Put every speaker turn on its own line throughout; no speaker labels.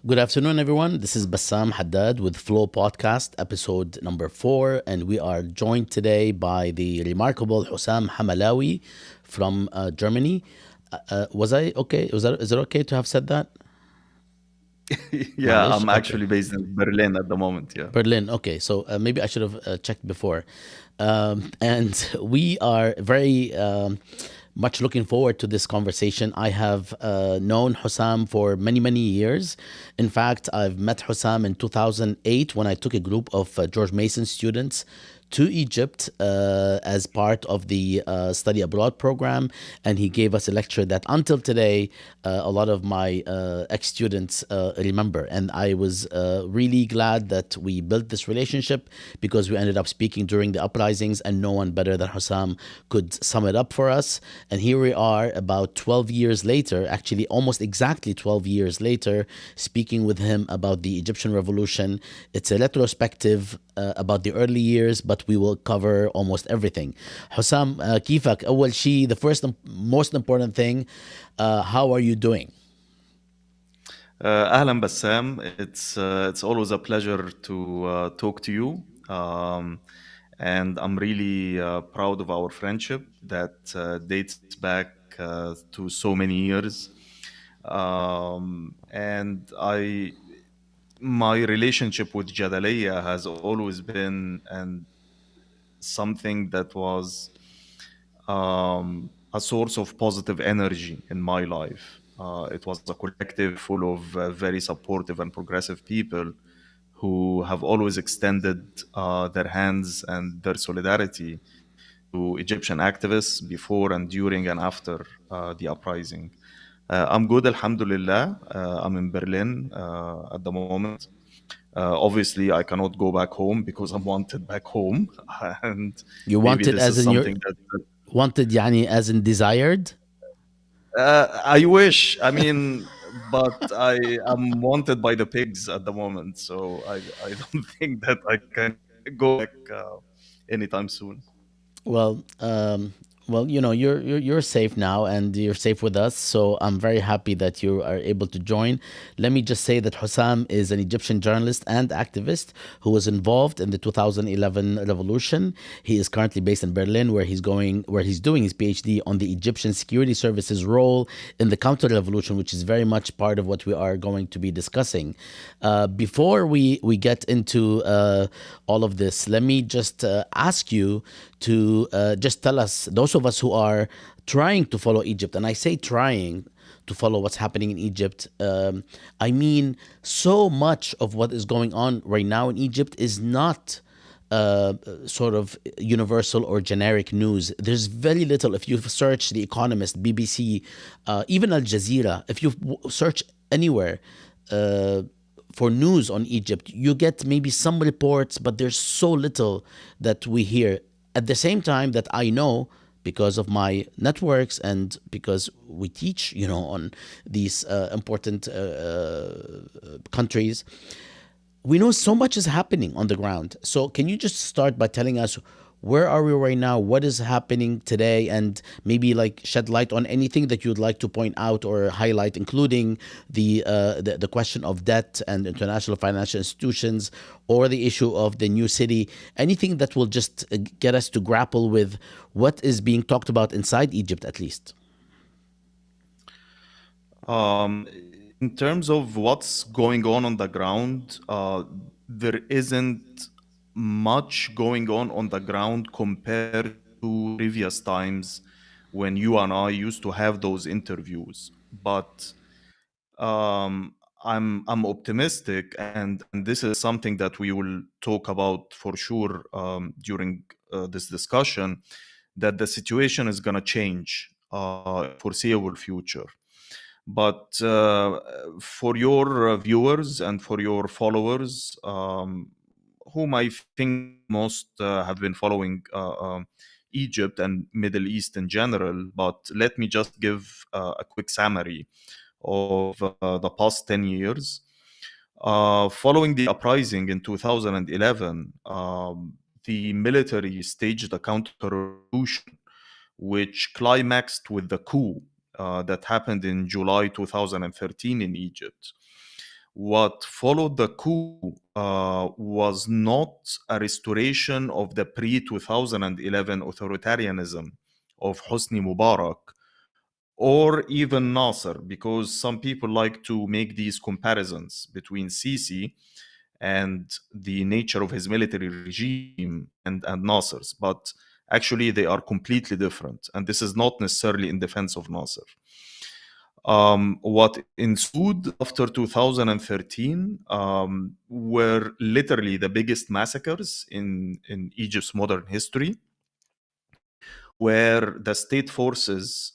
Good afternoon, everyone. This is Bassam Haddad with Flow Podcast, episode number 4, and we are joined today by the remarkable Hossam Hamalawy from Germany. Was I okay? Is it okay to have said that?
Yeah,
Malish?
I'm
Okay.
actually based in Berlin at the moment. Yeah.
Berlin. Okay, so maybe I should have checked before. And we are very much looking forward to this conversation. I have known Hussam for many, many years. In fact, I've met Hussam in 2008 when I took a group of George Mason students to Egypt as part of the study abroad program, and he gave us a lecture that until today a lot of my ex students remember. And I was really glad that we built this relationship because we ended up speaking during the uprisings, and no one better than Hussam could sum it up for us. And here we are, about 12 years later, actually almost exactly 12 years later, speaking with him about the Egyptian revolution. It's a retrospective about the early years, but we will cover almost everything. Hussam, كيفك؟ أول شيء, the first most important thing, how are you doing?
أهلا Bassam. It's always a pleasure to talk to you. And I'm really proud of our friendship that dates back to so many years. And my relationship with Jadaliya has always been and something that was a source of positive energy in my life. It was a collective full of very supportive and progressive people who have always extended their hands and their solidarity to Egyptian activists before and during and after the uprising. I'm good, alhamdulillah. I'm in Berlin at the moment. Obviously, I cannot go back home because I'm wanted back home, and
You
maybe
wanted
this
as
is
in your
something that
wanted يعني as in desired?
I wish. I mean, but I am wanted by the pigs at the moment, so I don't think that I can go back anytime soon.
Well, you're safe now, and you're safe with us. So I'm very happy that you are able to join. Let me just say that Hussam is an Egyptian journalist and activist who was involved in the 2011 revolution. He is currently based in Berlin, where he's doing his PhD on the Egyptian security services role in the counter-revolution, which is very much part of what we are going to be discussing. Before we get into all of this, let me just ask you to just tell us, those of us who are trying to follow Egypt, and I say trying to follow what's happening in Egypt, I mean, so much of what is going on right now in Egypt is not sort of universal or generic news. There's very little. If you search The Economist, BBC, even Al Jazeera, if you search anywhere for news on Egypt, you get maybe some reports, but there's so little that we hear. At the same time that I know, because of my networks and because we teach, on these important countries, we know so much is happening on the ground. So can you just start by telling us, where are we right now? What is happening today? And maybe like shed light on anything that you'd like to point out or highlight, including the question of debt and international financial institutions, or the issue of the new city. Anything that will just get us to grapple with what is being talked about inside Egypt, at least.
Um, in terms of what's going on the ground, there isn't much going on the ground compared to previous times when you and I used to have those interviews. But um, I'm optimistic, and this is something that we will talk about for sure during this discussion, that the situation is going to change foreseeable future. But for your viewers and for your followers, whom I think most have been following Egypt and Middle East in general, but let me just give a quick summary of the past 10 years. Following the uprising in 2011, the military staged a counter-revolution which climaxed with the coup that happened in July 2013 in Egypt, What followed the coup was not a restoration of the pre-2011 authoritarianism of Hosni Mubarak or even Nasser, because some people like to make these comparisons between Sisi and the nature of his military regime and Nasser's. But actually, they are completely different. And this is not necessarily in defense of Nasser. What ensued after 2013 were literally the biggest massacres in Egypt's modern history, where the state forces,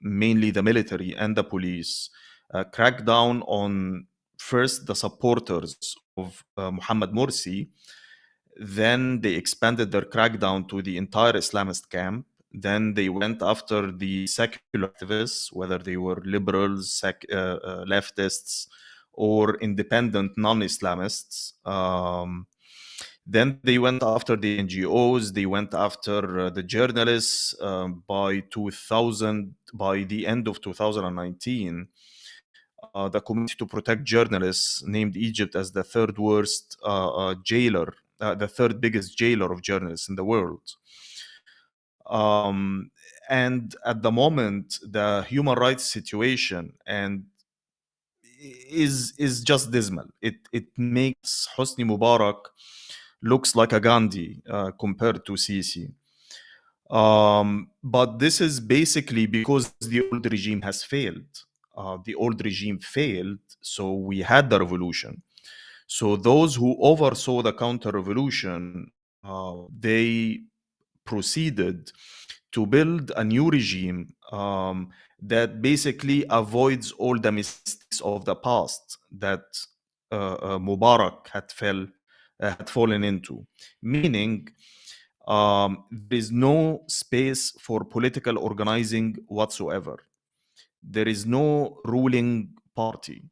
mainly the military and the police, cracked down on first the supporters of Muhammad Morsi. Then they expanded their crackdown to the entire Islamist camp. Then they went after the secular activists, whether they were liberals, leftists, or independent non-Islamists. Then they went after the NGOs. They went after the journalists. By the end of 2019, the Committee to Protect Journalists named Egypt as the third worst jailer, the third biggest jailer of journalists in the world. And at the moment, the human rights situation is just dismal. It makes Hosni Mubarak looks like a Gandhi compared to Sisi. But this is basically because the old regime has failed. The old regime failed, so we had the revolution. So those who oversaw the counter-revolution, they proceeded to build a new regime that basically avoids all the mistakes of the past that Mubarak had fallen into. Meaning, there is no space for political organizing whatsoever. There is no ruling party.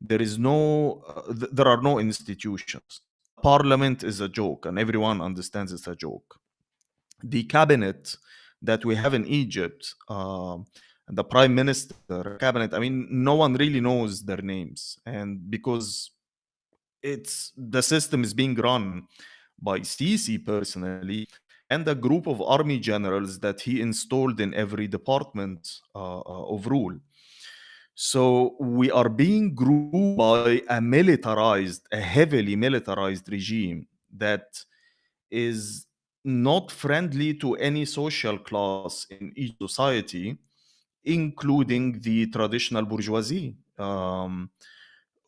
There are no institutions. Parliament is a joke, and everyone understands it's a joke. The cabinet that we have in Egypt, the prime minister cabinet, I mean, no one really knows their names, and because the system is being run by Sisi personally and a group of army generals that he installed in every department of rule. So we are being ruled by a heavily militarized regime that is not friendly to any social class in each society, including the traditional bourgeoisie,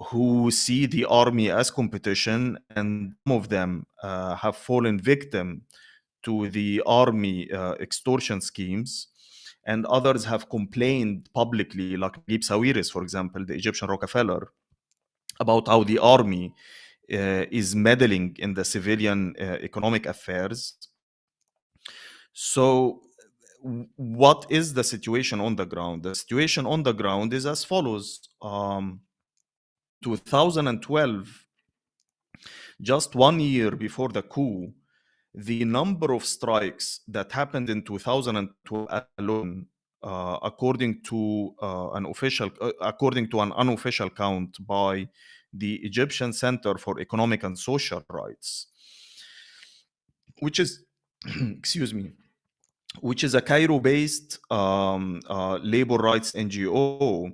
who see the army as competition, and some of them have fallen victim to the army extortion schemes, and others have complained publicly, like Naguib Sawiris, for example, the Egyptian Rockefeller, about how the army is meddling in the civilian economic affairs. So, what is the situation on the ground? The situation on the ground is as follows. 2012, just 1 year before the coup, the number of strikes that happened in 2012 alone, according to an unofficial count by the Egyptian Center for Economic and Social Rights, which is, excuse me, which is a Cairo-based labor rights NGO.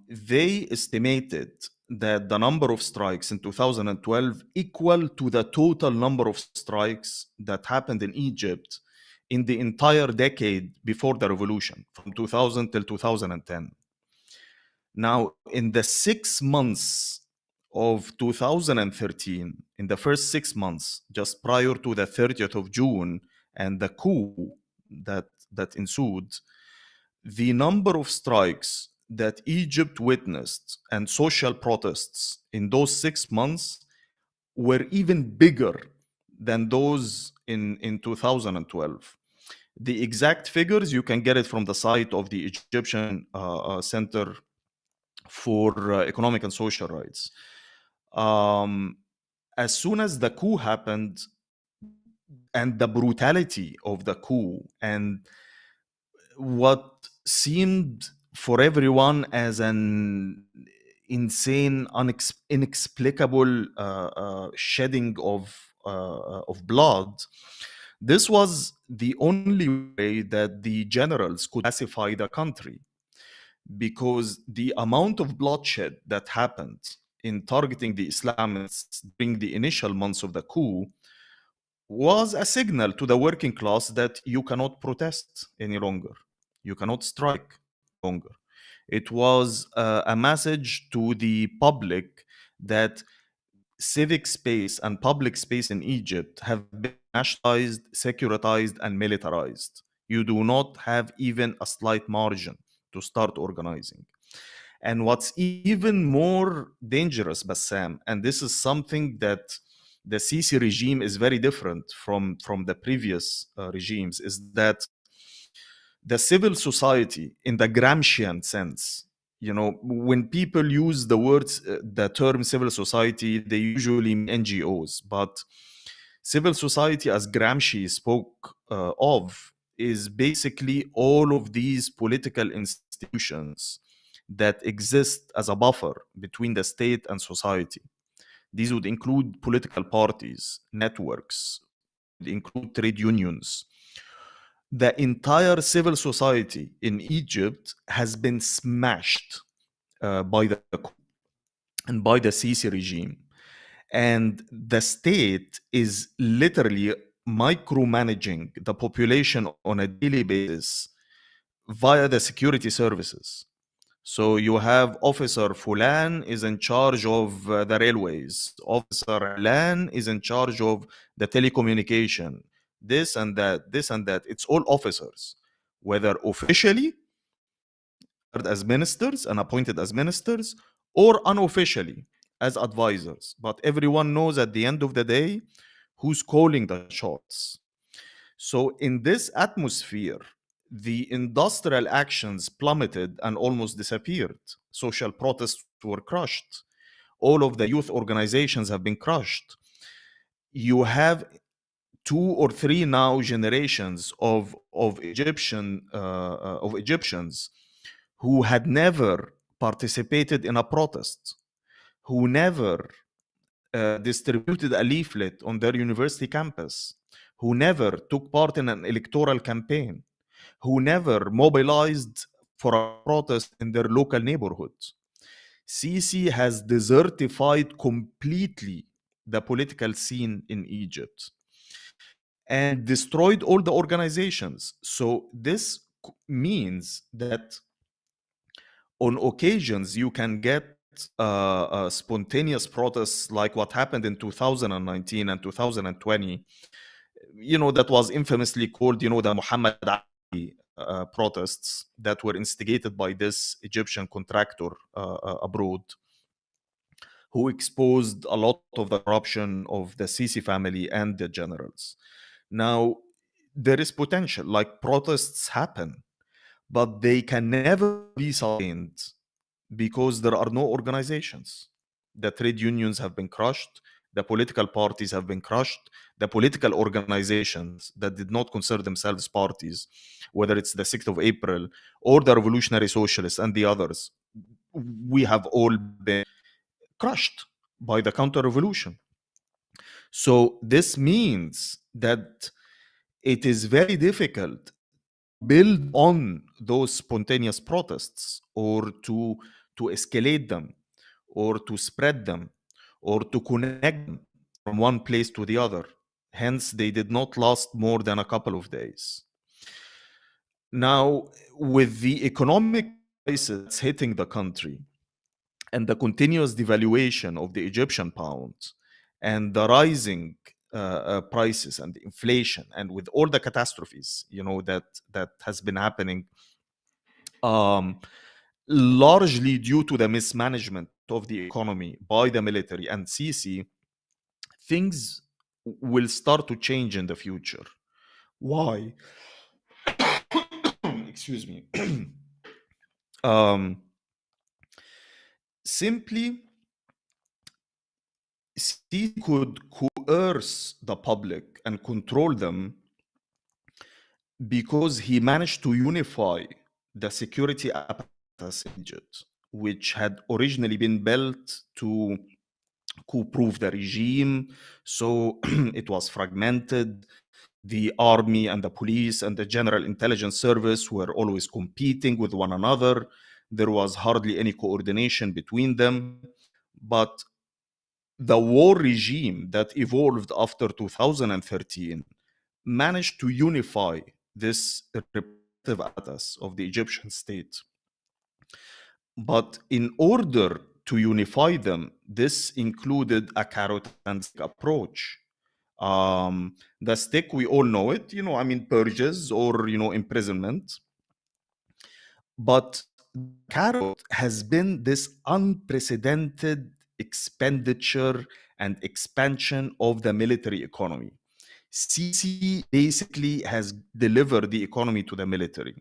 They estimated that the number of strikes in 2012 equal to the total number of strikes that happened in Egypt in the entire decade before the revolution, from 2000 till 2010. Now, in the 6 months of 2013, in the first 6 months, just prior to the 30th of June and the coup that ensued, the number of strikes that Egypt witnessed and social protests in those 6 months were even bigger than those in 2012. The exact figures, you can get it from the site of the Egyptian Center for Economic and Social Rights. As soon as the coup happened, and the brutality of the coup, and what seemed for everyone as an insane, inexplicable shedding of blood, this was the only way that the generals could pacify the country, because the amount of bloodshed that happened in targeting the Islamists during the initial months of the coup was a signal to the working class that you cannot protest any longer, you cannot strike longer. It was a message to the public that civic space and public space in Egypt have been nationalized, securitized, and militarized. You do not have even a slight margin to start organizing. And what's even more dangerous, Bassam, and this is something that the Sisi regime is very different from the previous regimes, is that the civil society in the Gramscian sense, when people use the term civil society, they usually mean NGOs, but civil society, as Gramsci spoke of, is basically all of these political institutions that exist as a buffer between the state and society. These would include political parties, networks, would include trade unions. The entire civil society in Egypt has been smashed by the coup and by the Sisi regime. And the state is literally micromanaging the population on a daily basis via the security services. So you have Officer Fulan is in charge of the railways. Officer Alan is in charge of the telecommunication. This and that, this and that. It's all officers, whether officially as ministers and appointed as ministers, or unofficially as advisors. But everyone knows at the end of the day who's calling the shots. So, in this atmosphere, the industrial actions plummeted and almost disappeared. Social protests were crushed. All of the youth organizations have been crushed. You have two or three now generations of Egyptians who had never participated in a protest, who never distributed a leaflet on their university campus, who never took part in an electoral campaign, who never mobilized for a protest in their local neighborhoods. Sisi has desertified completely the political scene in Egypt and destroyed all the organizations. So this means that on occasions you can get spontaneous protests like what happened in 2019 and 2020, that was infamously called, the Muhammad Ali protests that were instigated by this Egyptian contractor abroad, who exposed a lot of the corruption of the Sisi family and the generals. Now, there is potential, like protests happen, but they can never be sustained because there are no organizations. The trade unions have been crushed, the political parties have been crushed, the political organizations that did not consider themselves parties, whether it's the 6th of April or the Revolutionary Socialists and the others, we have all been crushed by the counter-revolution. So this means that it is very difficult build on those spontaneous protests, or to escalate them, or to spread them, or to connect them from one place to the other. Hence, they did not last more than a couple of days. Now, with the economic crisis hitting the country and the continuous devaluation of the Egyptian pound and the rising prices and the inflation, and with all the catastrophes that has been happening, largely due to the mismanagement of the economy by the military and Sisi, things will start to change in the future. Why? Excuse me. um, Simply, Sisi could coerce the public and control them because he managed to unify the security apparatus in Egypt. which had originally been built to coup-proof the regime. So it was fragmented. The army and the police and the general intelligence service were always competing with one another. There was hardly any coordination between them. But the war regime that evolved after 2013 managed to unify this repressive apparatus of the Egyptian state. But in order to unify them, this included a carrot and stick approach. The stick, we all know it, purges or, imprisonment. But carrot has been this unprecedented expenditure and expansion of the military economy. Sisi basically has delivered the economy to the military.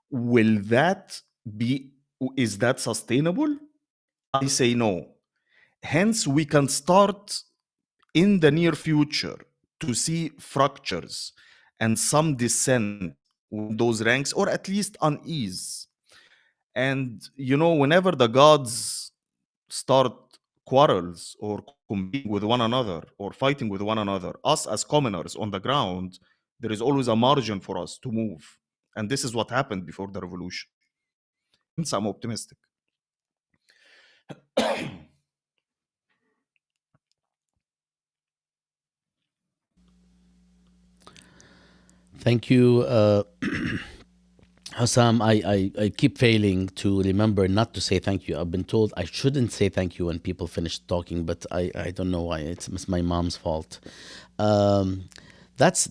Will that be, is that sustainable? I say no. Hence, we can start in the near future to see fractures and some dissent in those ranks, or at least unease. And, whenever the gods start quarrels or competing with one another or fighting with one another, us as commoners on the ground, there is always a margin for us to move. And this is what happened before the revolution. Hence, I'm optimistic.
Thank you, Hossam. I keep failing to remember not to say thank you. I've been told I shouldn't say thank you when people finish talking, but I don't know why. It's my mom's fault. Um, that's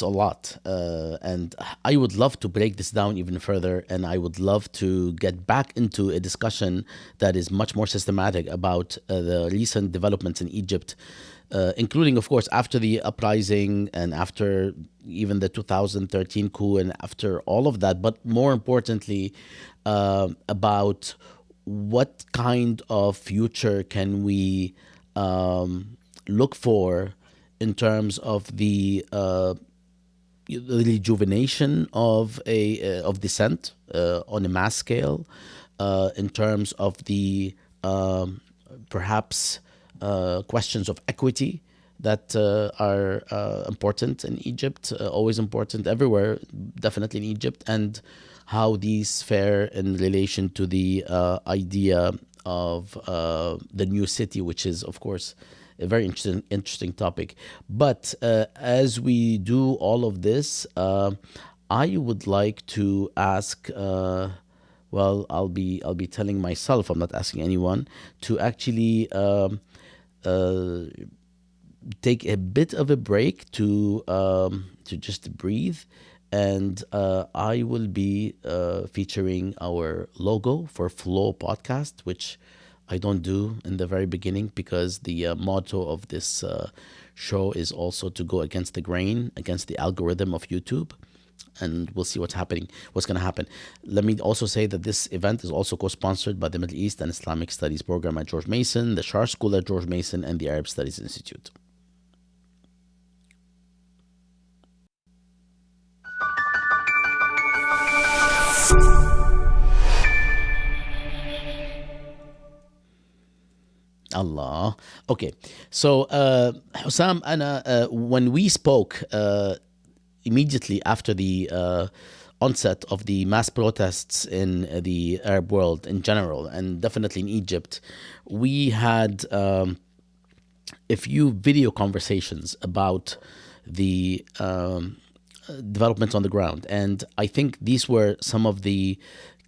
a lot, and I would love to break this down even further, and I would love to get back into a discussion that is much more systematic about the recent developments in Egypt, including, of course, after the uprising and after even the 2013 coup and after all of that, but more importantly, about what kind of future can we look for in terms of the rejuvenation of of dissent on a mass scale, in terms of the perhaps questions of equity that are important in Egypt, always important everywhere, definitely in Egypt, and how these fare in relation to the idea of the new city, which is, of course, a very interesting topic. But as we do all of this, I would like to ask. Well, I'll be telling myself. I'm not asking anyone to actually take a bit of a break to just breathe. And I will be featuring our logo for Flow Podcast, which I don't do in the very beginning because the motto of this show is also to go against the grain, against the algorithm of YouTube. And we'll see what's going to happen. Let me also say that this event is also co-sponsored by the Middle East and Islamic Studies program at George Mason, the Shar School at George Mason, and the Arab Studies Institute. Allah. Okay. So, Hussam, when we spoke immediately after the onset of the mass protests in the Arab world in general, and definitely in Egypt, we had a few video conversations about the developments on the ground. And I think these were some of the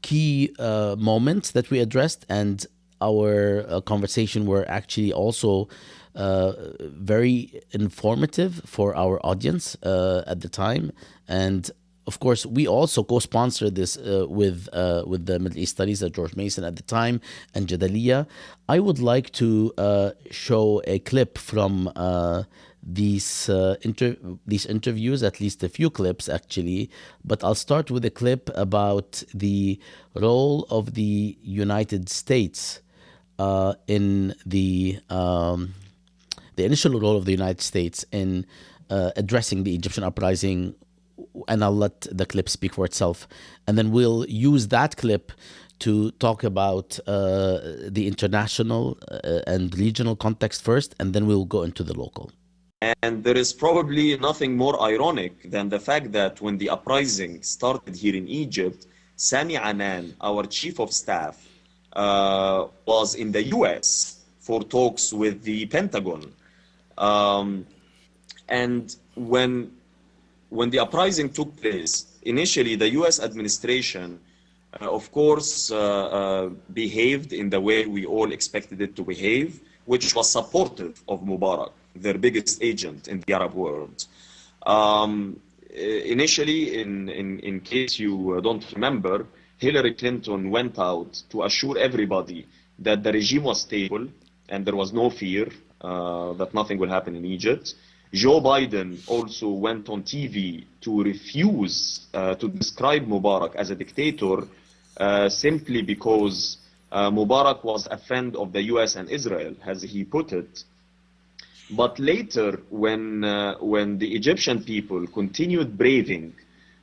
key moments that we addressed, and our conversation were actually also very informative for our audience at the time. And of course, we also co-sponsored this with the Middle East Studies at George Mason at the time and Jadaliya. I would like to show a clip from these interviews, at least a few clips actually. But I'll start with a clip about the role of the United States in the initial role of the United States in addressing the Egyptian uprising and I'll let the clip speak for itself. And then we'll use that clip to talk about the international and regional context first, and then we'll go into the local.
And there is probably nothing more ironic than the fact that when the uprising started here in Egypt, Sami Anan, our chief of staff, was in the US for talks with the Pentagon. And when the uprising took place, initially the US administration, of course, behaved in the way we all expected it to behave, which was supportive of Mubarak, their biggest agent in the Arab world. Initially, in case you don't remember, Hillary Clinton went out to assure everybody that the regime was stable and there was no fear that nothing will happen in Egypt. Joe Biden also went on TV to refuse to describe Mubarak as a dictator simply because Mubarak was a friend of the US and Israel, as he put it. But later, when the Egyptian people continued braving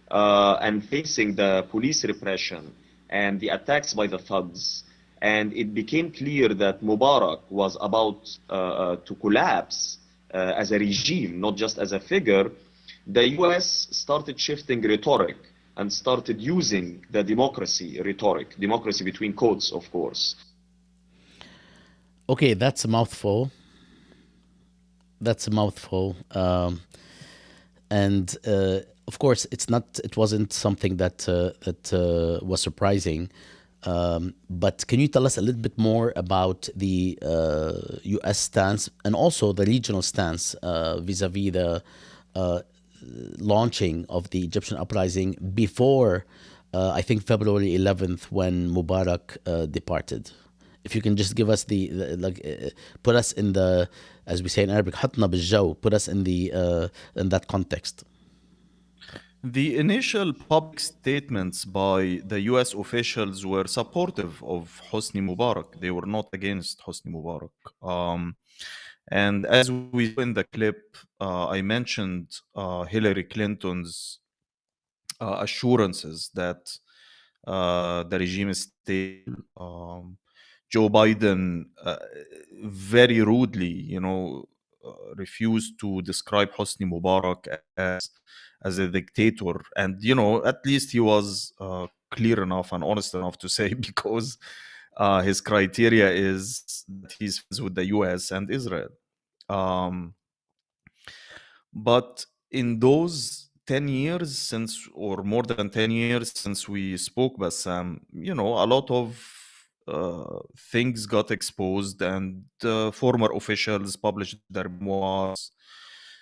and facing the police repression and the attacks by the thugs, and it became clear that Mubarak was about to collapse as a regime, not just as a figure, the US started shifting rhetoric and started using the democracy rhetoric, democracy between quotes, of course.
Okay, that's a mouthful. That's a mouthful. And of course, it wasn't something that was surprising. But can you tell us a little bit more about the U.S. stance and also the regional stance vis-a-vis the launching of the Egyptian uprising before, I think, February 11th, when Mubarak departed? If you can just give us put us in the, as we say in Arabic, حطنا بالجو, put us in that context.
The initial public statements by the US officials were supportive of Hosni Mubarak. They were not against Hosni Mubarak. And as we saw in the clip, I mentioned Hillary Clinton's assurances that the regime is stable. Joe Biden very rudely, refused to describe Hosni Mubarak as a dictator. And, at least he was clear enough and honest enough to say, because his criteria is that he's friends with the US and Israel. But in those 10 years since, or more than 10 years since we spoke, Bassam, a lot of things got exposed, and former officials published their memoirs.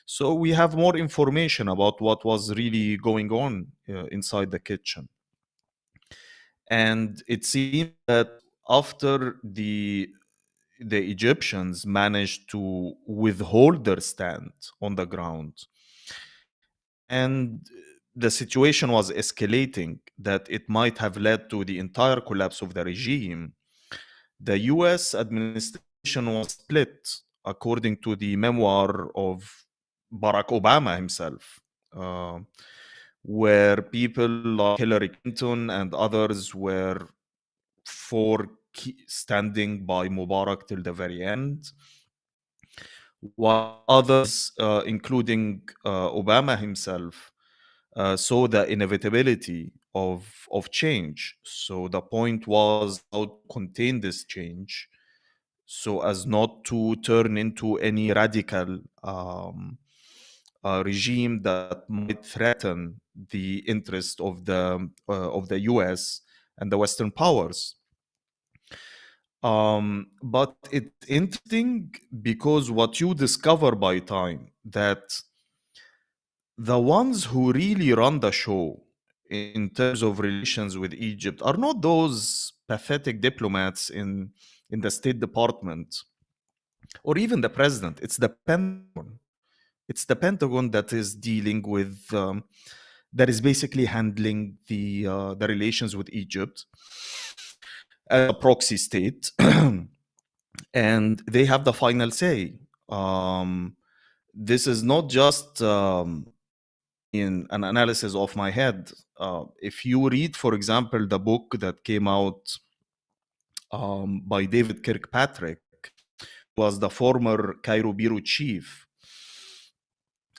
So we have more information about what was really going on inside the kitchen. And it seems that after the Egyptians managed to withhold their stand on the ground, and the situation was escalating, that it might have led to the entire collapse of the regime, the US administration was split, according to the memoir of Barack Obama himself, where people like Hillary Clinton and others were for standing by Mubarak till the very end, while others, including Obama himself, saw the inevitability of change. So the point was how to contain this change so as not to turn into any radical regime that might threaten the interest of the US and the Western powers. But it's interesting because what you discover by time, that the ones who really run the show in terms of relations with Egypt are not those pathetic diplomats in the State Department or even the president. It's the Pentagon. It's the Pentagon that is dealing with, that is basically handling the relations with Egypt as a proxy state. And they have the final say. This is not just an analysis of my head. If you read, for example, the book that came out by David Kirkpatrick, was the former Cairo bureau chief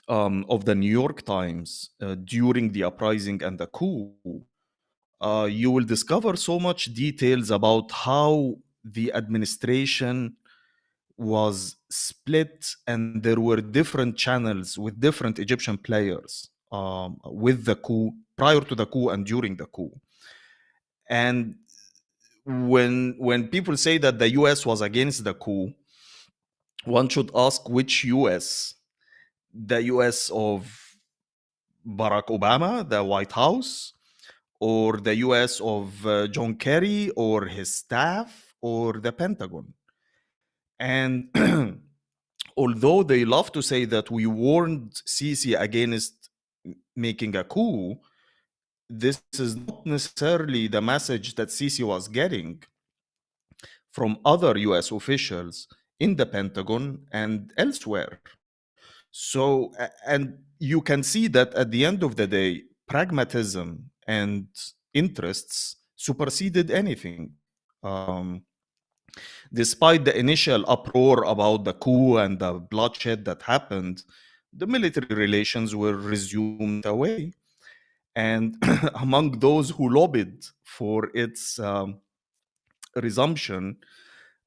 of the New York Times during the uprising and the coup, you will discover so much details about how the administration was split and there were different channels with different Egyptian players with the coup, prior to the coup and during the coup. And when people say that the US was against the coup, one should ask which US? The US of Barack Obama, the White House, or the US of John Kerry or his staff or the Pentagon. And although they love to say that we warned Sisi against making a coup, this is not necessarily the message that Sisi was getting from other US officials in the Pentagon and elsewhere. So, and you can see that at the end of the day, pragmatism and interests superseded anything. Despite the initial uproar about the coup and the bloodshed that happened, the military relations were resumed away. And among those who lobbied for its resumption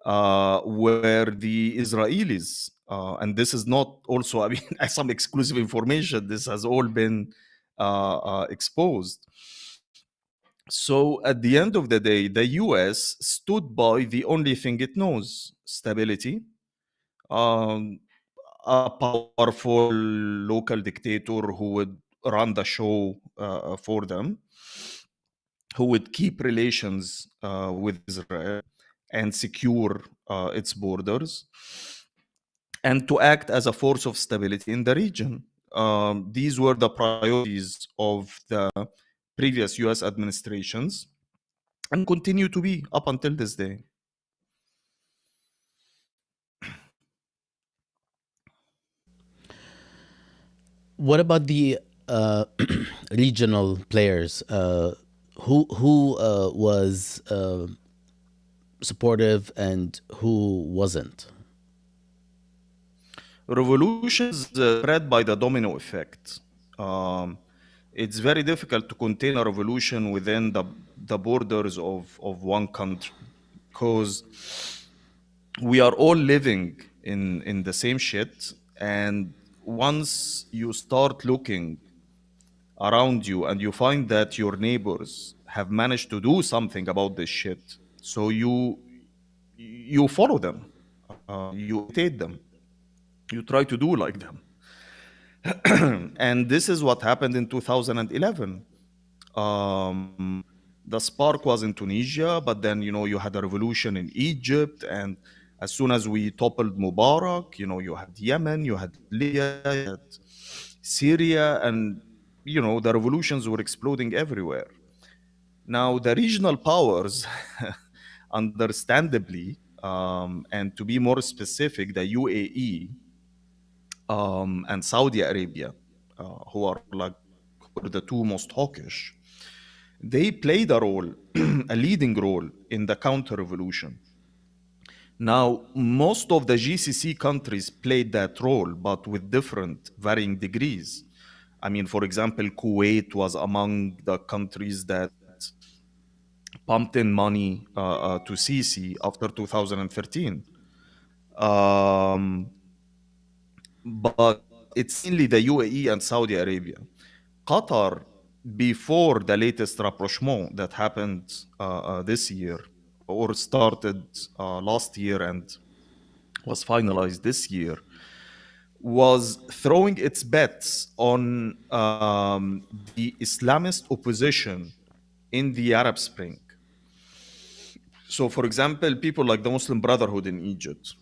were the Israelis. And this is not also, I mean, some exclusive information. This has all been exposed. So at the end of the day, the US stood by the only thing it knows: stability, um, a powerful local dictator who would run the show for them, who would keep relations with Israel and secure its borders, and to act as a force of stability in the region. These were the priorities of the previous US administrations and continue to be up until this day.
What about the regional players? Who was supportive and who wasn't?
Revolutions spread by the domino effect. It's very difficult to contain a revolution within the borders of one country, because we are all living in the same shit. And once you start looking around you and you find that your neighbors have managed to do something about this shit, so you follow them, you imitate them, you try to do like them. And this is what happened in 2011. The spark was in Tunisia, but then, you had a revolution in Egypt. And as soon as we toppled Mubarak, you had Yemen, you had Libya, you had Syria, and, the revolutions were exploding everywhere. Now, the regional powers, understandably, and to be more specific, the UAE and Saudi Arabia, who are the two most hawkish, they played a role, a leading role in the counter-revolution. Now, most of the GCC countries played that role, but with different, varying degrees. I mean, for example, Kuwait was among the countries that pumped in money to Sisi after 2013. But it's mainly the UAE and Saudi Arabia. Qatar, before the latest rapprochement that happened this year, or started last year and was finalized this year, was throwing its bets on the Islamist opposition in the Arab Spring. So, for example, people like the Muslim Brotherhood in Egypt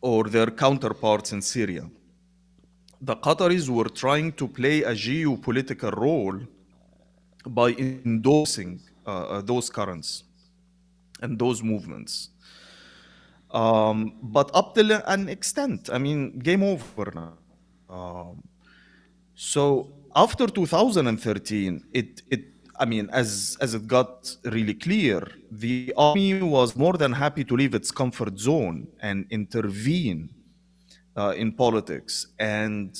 or their counterparts in Syria, the Qataris were trying to play a geopolitical role by endorsing those currents and those movements. But up till an extent, I mean, game over now. So after 2013, I mean, as it got really clear, the army was more than happy to leave its comfort zone and intervene in politics and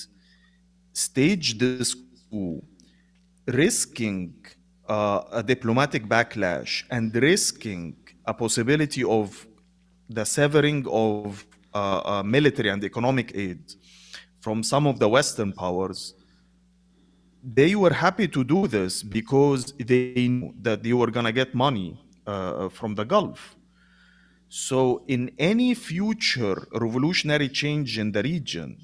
stage this coup, risking a diplomatic backlash and risking a possibility of the severing of military and economic aid from some of the Western powers. They were happy to do this because they knew that they were going to get money from the Gulf. So, in any future revolutionary change in the region,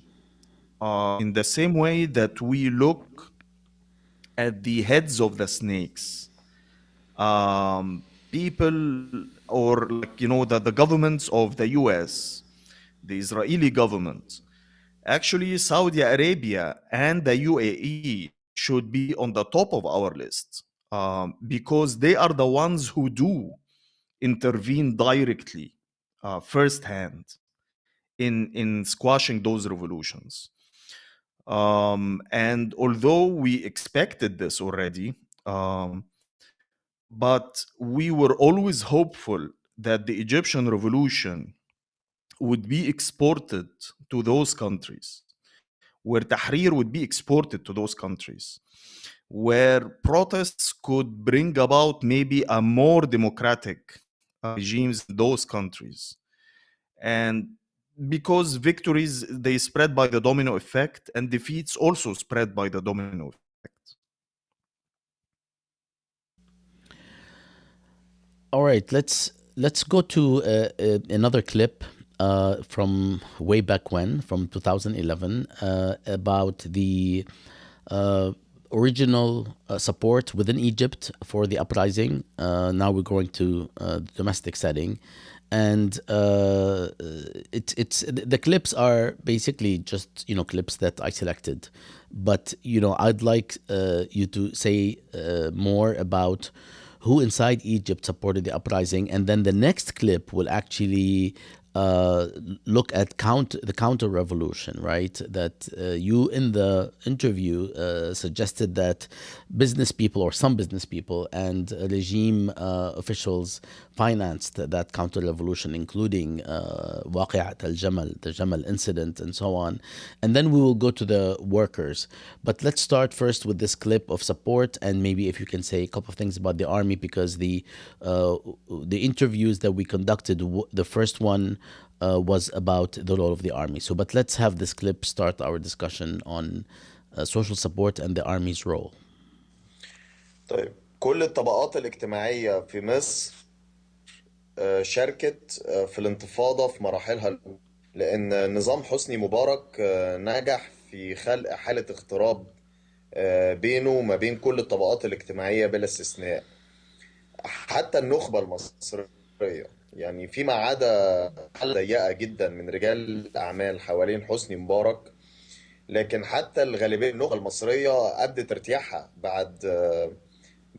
in the same way that we look at the heads of the snakes, people or like the governments of the US, the Israeli government, actually Saudi Arabia and the UAE should be on the top of our list, because they are the ones who do intervene directly, firsthand, in squashing those revolutions. And although we expected this already, um, but we were always hopeful that the Egyptian revolution would be exported to those countries, where Tahrir would be exported to those countries, where protests could bring about maybe a more democratic regimes in those countries. And because victories, they spread by the domino effect, and defeats also spread by the domino effect.
All right, let's go to another clip from way back when, from 2011, about the original support within Egypt for the uprising. Now we're going to the domestic setting, and it's the clips are basically just clips that I selected, but I'd like you to say more about who inside Egypt supported the uprising, and then the next clip will actually look at the counter revolution, right? That you in the interview suggested that business people or some business people and regime officials financed that counter revolution, including Waqi'at al-Jamal, the Jamal incident, and so on. And then we will go to the workers. But let's start first with this clip of support, and maybe if you can say a couple of things about the army, because the interviews that we conducted, the first one was about the role of the army. So, but let's have this clip start our discussion on social support and the army's role.
طيب كل الطبقات الاجتماعية في مصر شاركت في الانتفاضة في مراحلها الأولى، لأن نظام حسني مبارك نجح في خلق حالة اغتراب بينه وما بين كل الطبقات الاجتماعية بلا استثناء، حتى النخبة المصرية، يعني فيما عدا حالة ضيقة جدا من رجال الأعمال حوالين حسني مبارك، لكن حتى الغالبية النخبة المصرية أبدت ارتياحها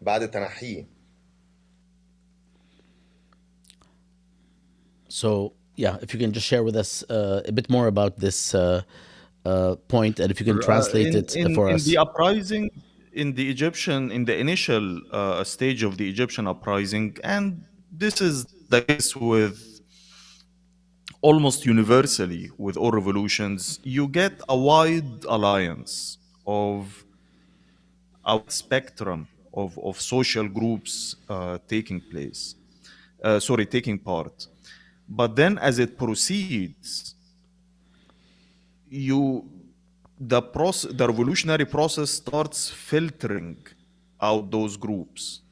بعد تنحيه.
So, yeah, if you can just share with us a bit more about this point, and if you can translate it for us.
In the uprising, in the initial stage of the Egyptian uprising, and this is the case with almost universally with all revolutions, you get a wide alliance of a spectrum of social groups taking part. But then as it proceeds, the revolutionary process starts filtering out those groups.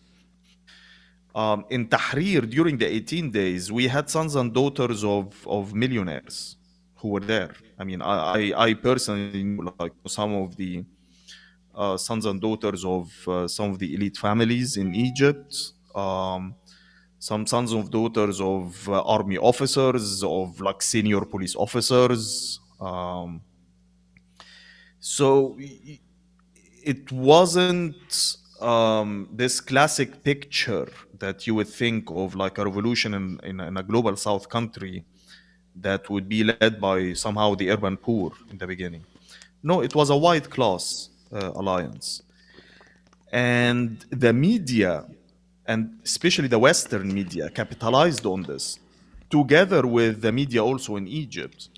In Tahrir, during the 18 days, we had sons and daughters of millionaires who were there. I mean, I personally knew like some of the sons and daughters of some of the elite families in Egypt, some sons and daughters of army officers, of like senior police officers. So it wasn't this classic picture that you would think of, like a revolution in a global south country that would be led by somehow the urban poor in the beginning. No, it was a white class alliance. And the media, and especially the Western media, capitalized on this, together with the media also in Egypt,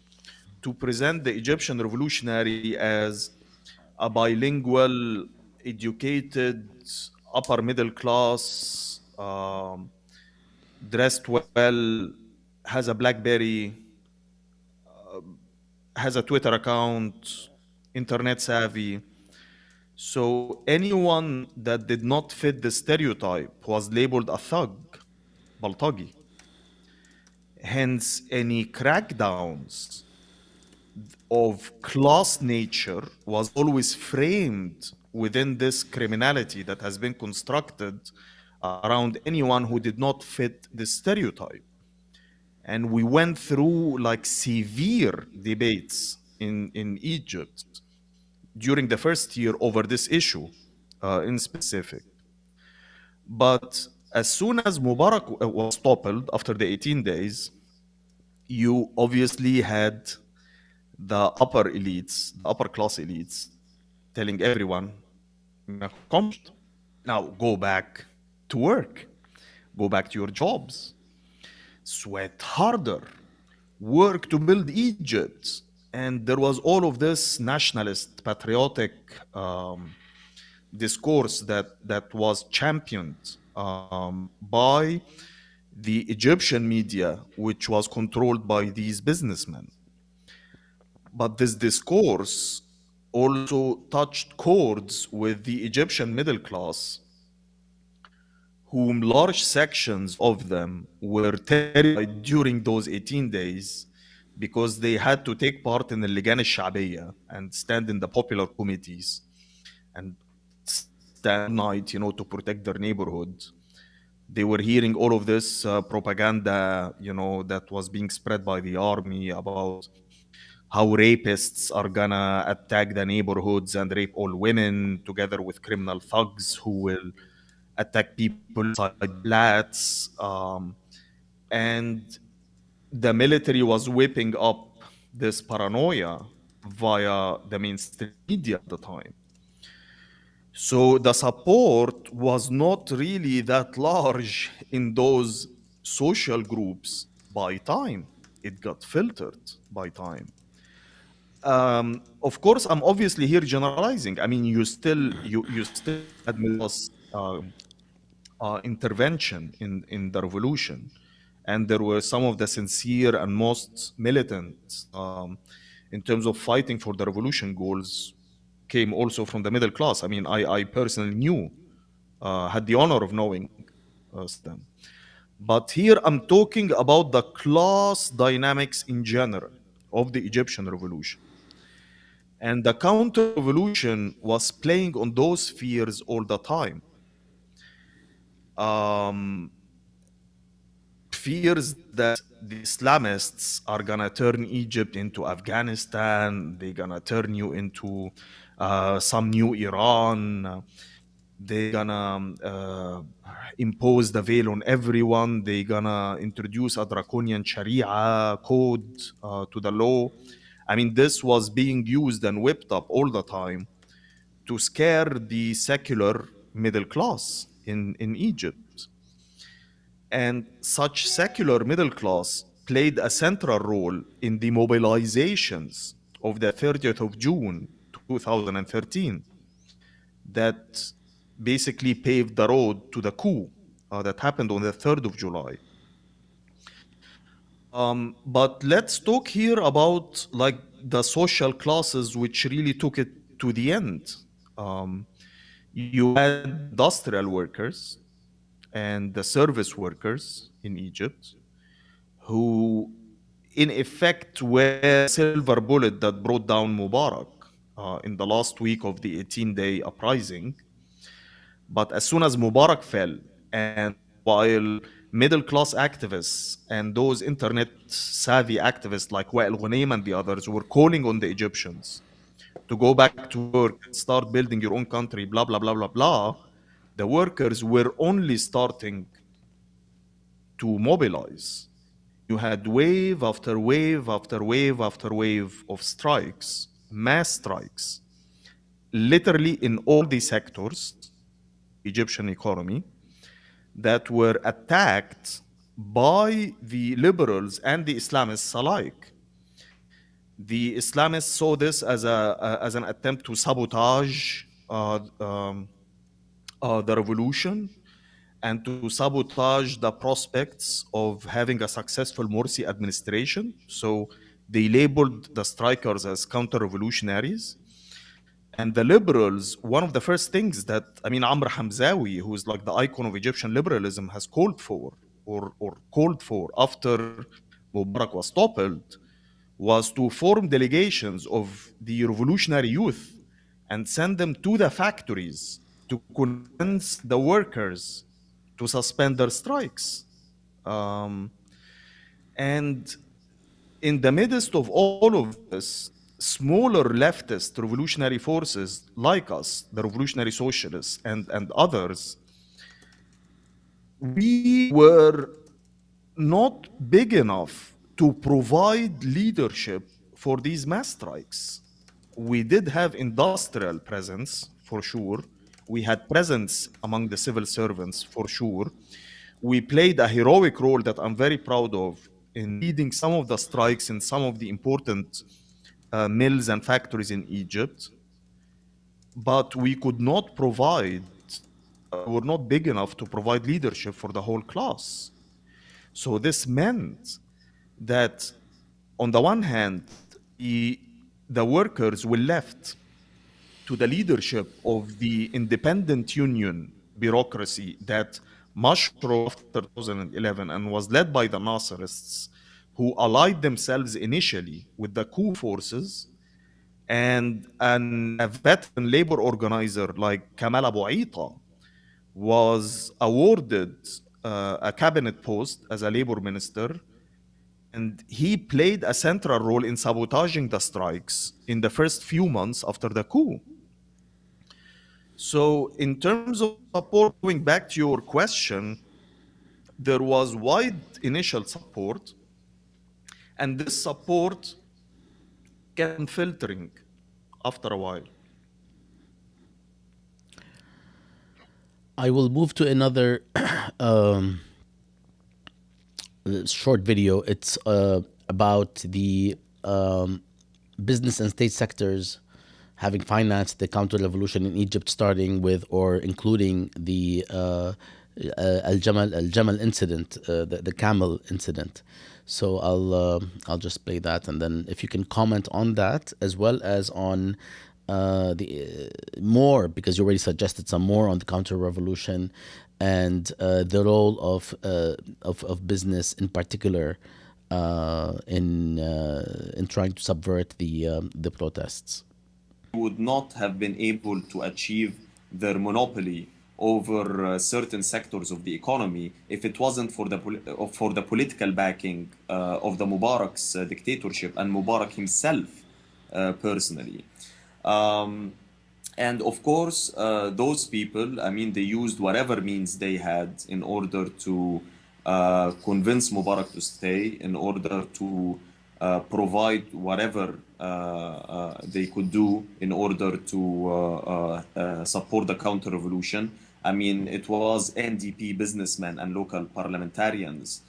to present the Egyptian revolutionary as a bilingual, educated, upper middle class, dressed well, has a BlackBerry, has a Twitter account, internet savvy. So anyone that did not fit the stereotype was labeled a thug, baltagi. Hence, any crackdowns of class nature was always framed within this criminality that has been constructed around anyone who did not fit the stereotype. And we went through like severe debates in Egypt during the first year over this issue in specific. But as soon as Mubarak was toppled after the 18 days, you obviously had the upper elites, the upper class elites, telling everyone, accomplished. Now go back to work, go back to your jobs, sweat harder, work to build Egypt. And there was all of this nationalist, patriotic discourse that was championed by the Egyptian media, which was controlled by these businessmen. But this discourse also touched chords with the Egyptian middle class, whom large sections of them were terrified during those 18 days because they had to take part in the Ligan al-Sha'biyya and stand in the popular committees and stand night, to protect their neighborhood. They were hearing all of this propaganda, that was being spread by the army about how rapists are gonna attack the neighborhoods and rape all women, together with criminal thugs who will attack people inside flats. And the military was whipping up this paranoia via the mainstream media at the time. So the support was not really that large in those social groups by time. It got filtered by time. Of course, I'm obviously here generalizing. I mean, you still had middle class intervention in the revolution, and there were some of the sincere and most militant in terms of fighting for the revolution goals came also from the middle class. I mean, I personally knew, had the honor of knowing them. But here I'm talking about the class dynamics in general of the Egyptian revolution. And the counter revolution was playing on those fears all the time. Um, Fears that the Islamists are gonna turn Egypt into Afghanistan, they're gonna turn you into some new Iran, they're gonna impose the veil on everyone, they're gonna introduce a draconian Sharia code to the law. I mean, this was being used and whipped up all the time to scare the secular middle class in Egypt. And such secular middle class played a central role in the mobilizations of the 30th of June 2013 that basically paved the road to the coup that happened on the 3rd of July. But let's talk here about like the social classes which really took it to the end. You had industrial workers and the service workers in Egypt who in effect were the silver bullet that brought down Mubarak in the last week of the 18-day uprising. But as soon as Mubarak fell, and while middle class activists and those internet savvy activists like Wa'il Ghunaim and the others were calling on the Egyptians to go back to work, start building your own country, blah, blah, blah, blah, blah, the workers were only starting to mobilize. You had wave after wave after wave after wave of strikes, mass strikes, literally in all these sectors, Egyptian economy, that were attacked by the liberals and the Islamists alike. The Islamists saw this as as an attempt to sabotage the revolution and to sabotage the prospects of having a successful Morsi administration. So they labeled the strikers as counter-revolutionaries. And the liberals, one of the first things that, Amr Hamzawi, who is like the icon of Egyptian liberalism, has called for, or called for after Mubarak was toppled, was to form delegations of the revolutionary youth and send them to the factories to convince the workers to suspend their strikes. And in the midst of all of this, smaller leftist revolutionary forces like us, the revolutionary socialists and others, we were not big enough to provide leadership for these mass strikes. We did have industrial presence, for sure. We had presence among the civil servants, for sure. We played a heroic role that I'm very proud of in leading some of the strikes in some of the important mills and factories in Egypt. But we could not provide, were not big enough to provide leadership for the whole class. So this meant that, on the one hand, the workers were left to the leadership of the independent union bureaucracy that mushroomed after 2011 and was led by the Nasserists, who allied themselves initially with the coup forces, and a veteran labor organizer like Kamal Abu Aita was awarded a cabinet post as a labor minister, and he played a central role in sabotaging the strikes in the first few months after the coup. So in terms of support, going back to your question, there was wide initial support, and this support kept filtering after a while.
I will move to another short video. It's about the business and state sectors having financed the counter-revolution in Egypt, starting with or including the al-Jamal incident, the camel incident. So I'll just play that, and then if you can comment on that as well as on the more, because you already suggested some more on the counter-revolution and the role of business in particular in trying to subvert the protests.
Would not have been able to achieve their monopoly over certain sectors of the economy if it wasn't for the political backing of the Mubarak's dictatorship and Mubarak himself personally. And of course, those people, they used whatever means they had in order to convince Mubarak to stay, in order to provide whatever they could do in order to support the counter-revolution. It was NDP businessmen and local parliamentarians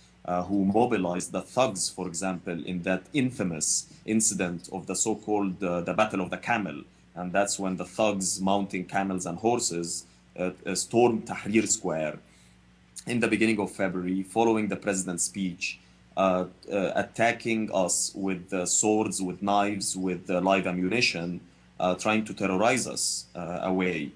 who mobilized the thugs, for example, in that infamous incident of the so-called the Battle of the Camel. And that's when the thugs mounting camels and horses stormed Tahrir Square in the beginning of February, following the president's speech, attacking us with swords, with knives, with live ammunition, trying to terrorize us away.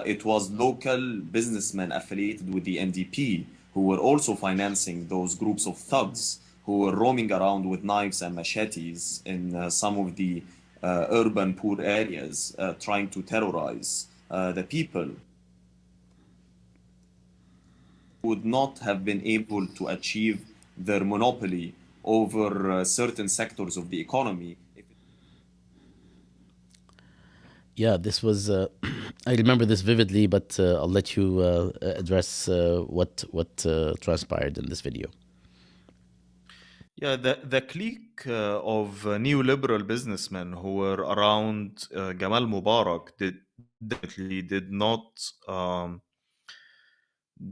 It was local businessmen affiliated with the NDP who were also financing those groups of thugs who were roaming around with knives and machetes in some of the urban poor areas, trying to terrorize the people. Would not have been able to achieve their monopoly over certain sectors of the economy.
Yeah, this was. I remember this vividly, but I'll let you address what transpired in this video.
Yeah, the clique of neoliberal businessmen who were around Gamal Mubarak definitely um,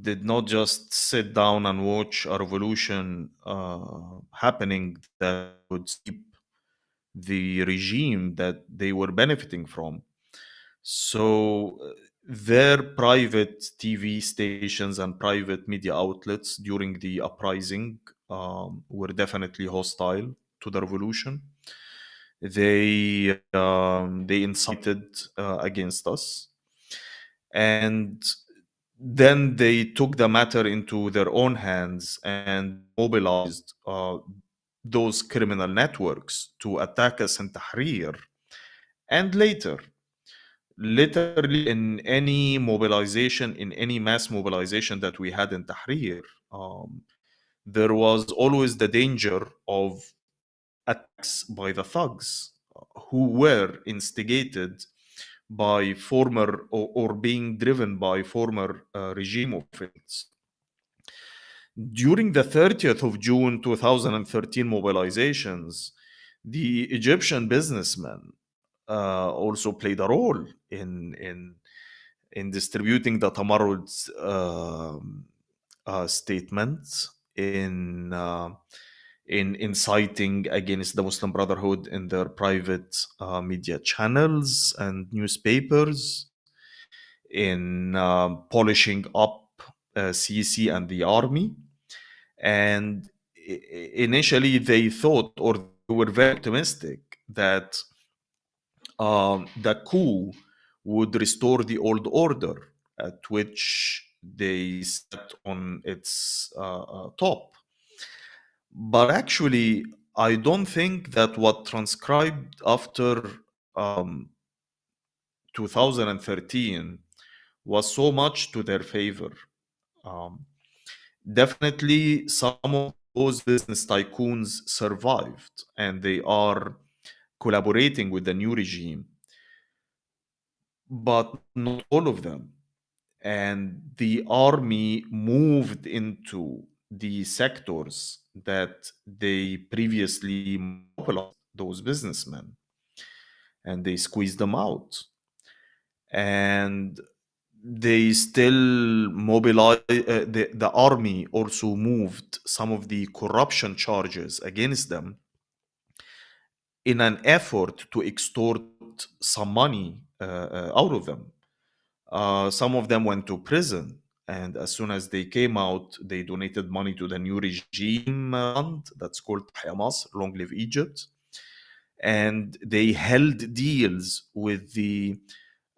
did not just sit down and watch a revolution happening that would sweep the regime that they were benefiting from. So their private TV stations and private media outlets during the uprising were definitely hostile to the revolution. They incited against us, and then they took the matter into their own hands and mobilized those criminal networks to attack us in Tahrir. And later, literally in any mobilization, in any mass mobilization that we had in Tahrir, um, there was always the danger of attacks by the thugs who were instigated by former or being driven by former regime officials. During the 30th of June 2013 mobilizations, the Egyptian businessmen also played a role in distributing the Tamarrud's statements, in inciting against the Muslim Brotherhood in their private media channels and newspapers, in polishing up Sisi and the army. And initially, they thought, or they were very optimistic, that the coup would restore the old order, at which they sat on its top. But actually, I don't think that what transcribed after um, 2013 was so much to their favor. Um, Definitely, some of those business tycoons survived and they are collaborating with the new regime, but not all of them. And the army moved into the sectors that they previously monopolized, those businessmen, and they squeezed them out. And they still mobilize, the army also moved some of the corruption charges against them in an effort to extort some money out of them. Some of them went to prison, and as soon as they came out, they donated money to the new regime fund that's called Hamas, Long Live Egypt. And they held deals with the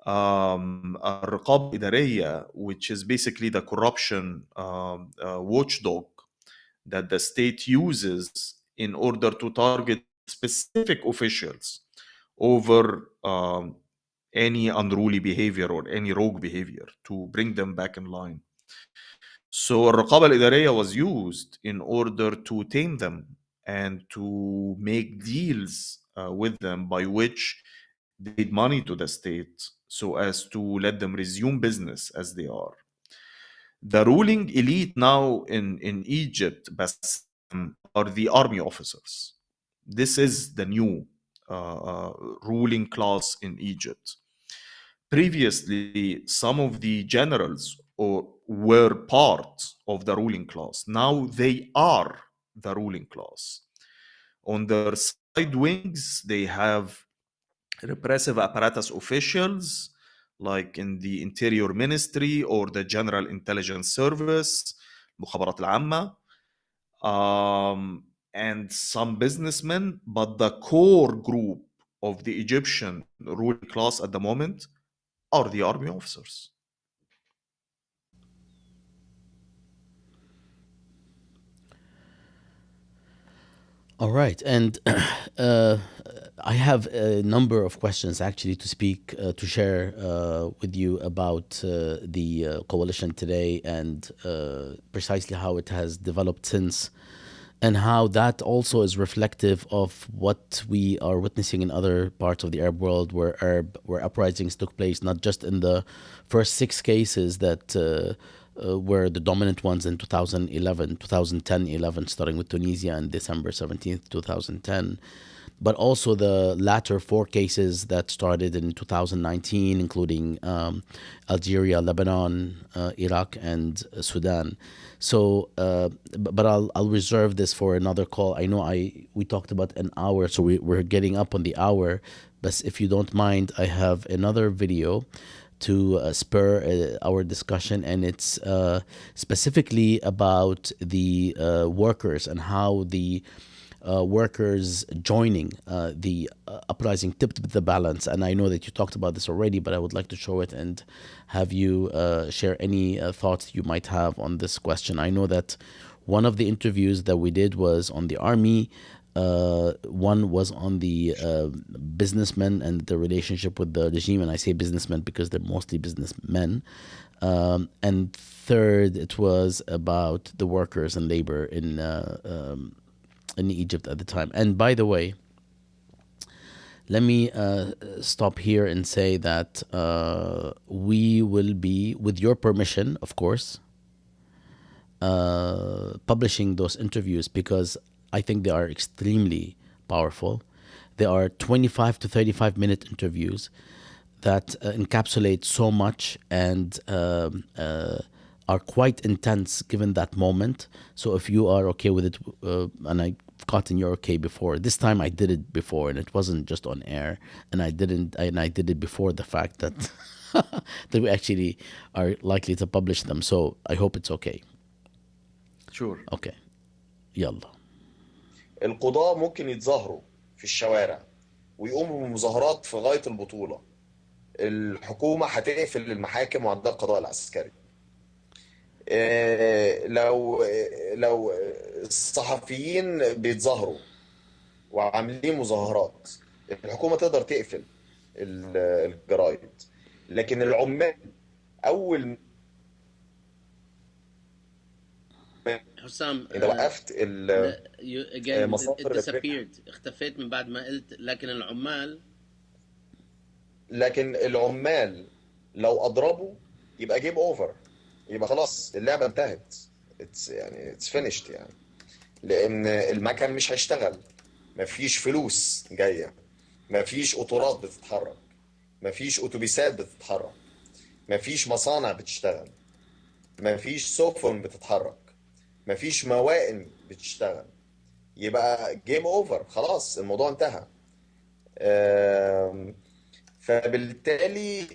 الرقابة الإدارية, which is basically the corruption watchdog that the state uses in order to target specific officials over any unruly behavior or any rogue behavior to bring them back in line. So الرقابة الإدارية was used in order to tame them and to make deals with them by which they paid money to the state so as to let them resume business as they are. The ruling elite now in Egypt are the army officers. This is the new ruling class in Egypt. Previously, some of the generals were part of the ruling class. Now they are the ruling class. On their side wings, they have repressive apparatus officials, like in the Interior Ministry or the General Intelligence Service, المخابرات العامة, and some businessmen. But the core group of the Egyptian ruling class at the moment are the army officers.
All right, and I have a number of questions actually to speak to share with you about the coalition today and precisely how it has developed since, and how that also is reflective of what we are witnessing in other parts of the Arab world where uprisings took place, not just in the first 6 cases that were the dominant ones in 2010-11, starting with Tunisia on December 17th, 2010. But also the latter 4 cases that started in 2019, including Algeria, Lebanon, Iraq, and Sudan. So, but I'll reserve this for another call. I know we talked about an hour, so we're getting up on the hour. But if you don't mind, I have another video to spur our discussion, and it's specifically about the workers and how the workers joining the uprising tipped the balance. And I know that you talked about this already, but I would like to show it and have you share any thoughts you might have on this question. I know that one of the interviews that we did was on the army. One was on the businessmen and the relationship with the regime, and I say businessmen because they're mostly businessmen. And third, it was about the workers and labor in Egypt at the time. And by the way, let me stop here and say that we will be, with your permission, of course, publishing those interviews because I think they are extremely powerful. They are 25 to 35 minute interviews that encapsulate so much and are quite intense given that moment. So if you are okay with it, and I've gotten you're okay before, this time I did it before and it wasn't just on air, and I did it before the fact that that we actually are likely to publish them. So I hope it's okay.
Sure.
Okay. يلا.
القضاة ممكن يتظاهروا في الشوارع ويقوموا بمظاهرات في غاية البطولة. الحكومة هتقفل المحاكم وعندها القضاء العسكري. لو الصحفيين بيتظاهروا وعاملين مظاهرات، الحكومة تقدر تقفل الجرايد. لكن العمال أول
حسام
إذا وقفت
again it
مصادر
disappeared. اختفيت من بعد ما قلت
لكن العمال لو أضربوا يبقى جيم أوفر، يبقى خلاص اللعبة انتهت. it's finished يعني، لأن المكن مش هيشتغل، مفيش فلوس جاية، مفيش قطارات بتتحرك، مفيش أتوبيسات بتتحرك، مفيش مصانع بتشتغل، مفيش سفن بتتحرك، مفيش موائن بتشتغل، يبقى جيم اوفر، خلاص الموضوع انتهى. فبالتالي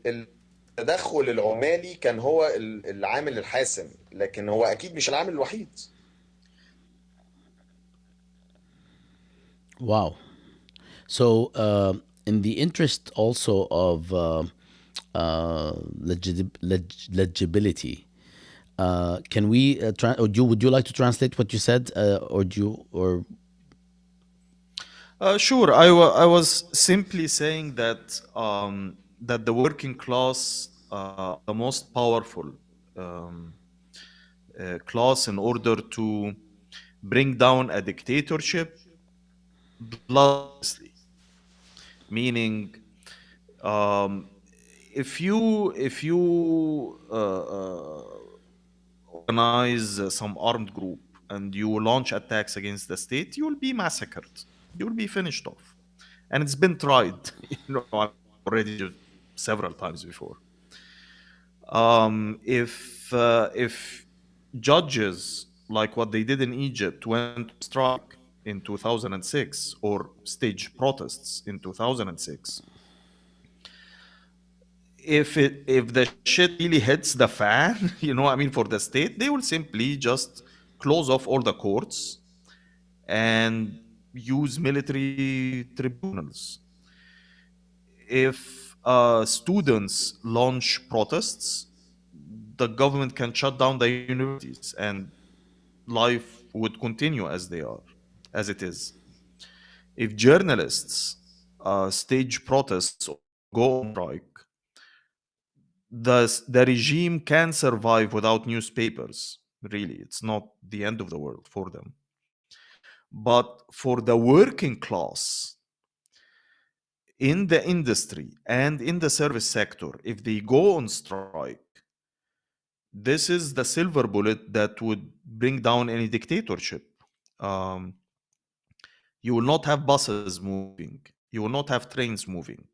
التدخل العمالي كان هو العامل الحاسم، لكن هو اكيد مش العامل الوحيد.
Wow. So in the interest also of legibility, can we would you like to translate what you said,
Sure. I was simply saying that that the working class, the most powerful class, in order to bring down a dictatorship bloodlessly, meaning if you organize some armed group and you launch attacks against the state, you will be massacred. You will be finished off. And it's been tried, already several times before. If judges, like what they did in Egypt, went to strike in 2006 or stage protests in 2006, if the shit really hits the fan, for the state, they will simply just close off all the courts and use military tribunals. If students launch protests, the government can shut down the universities and life would continue as it is. If journalists stage protests or go on strike, the regime can survive without newspapers. Really, it's not the end of the world for them. But for the working class in the industry and in the service sector, if they go on strike, This is the silver bullet that would bring down any dictatorship. Um, you will not have buses moving. You will not have trains moving.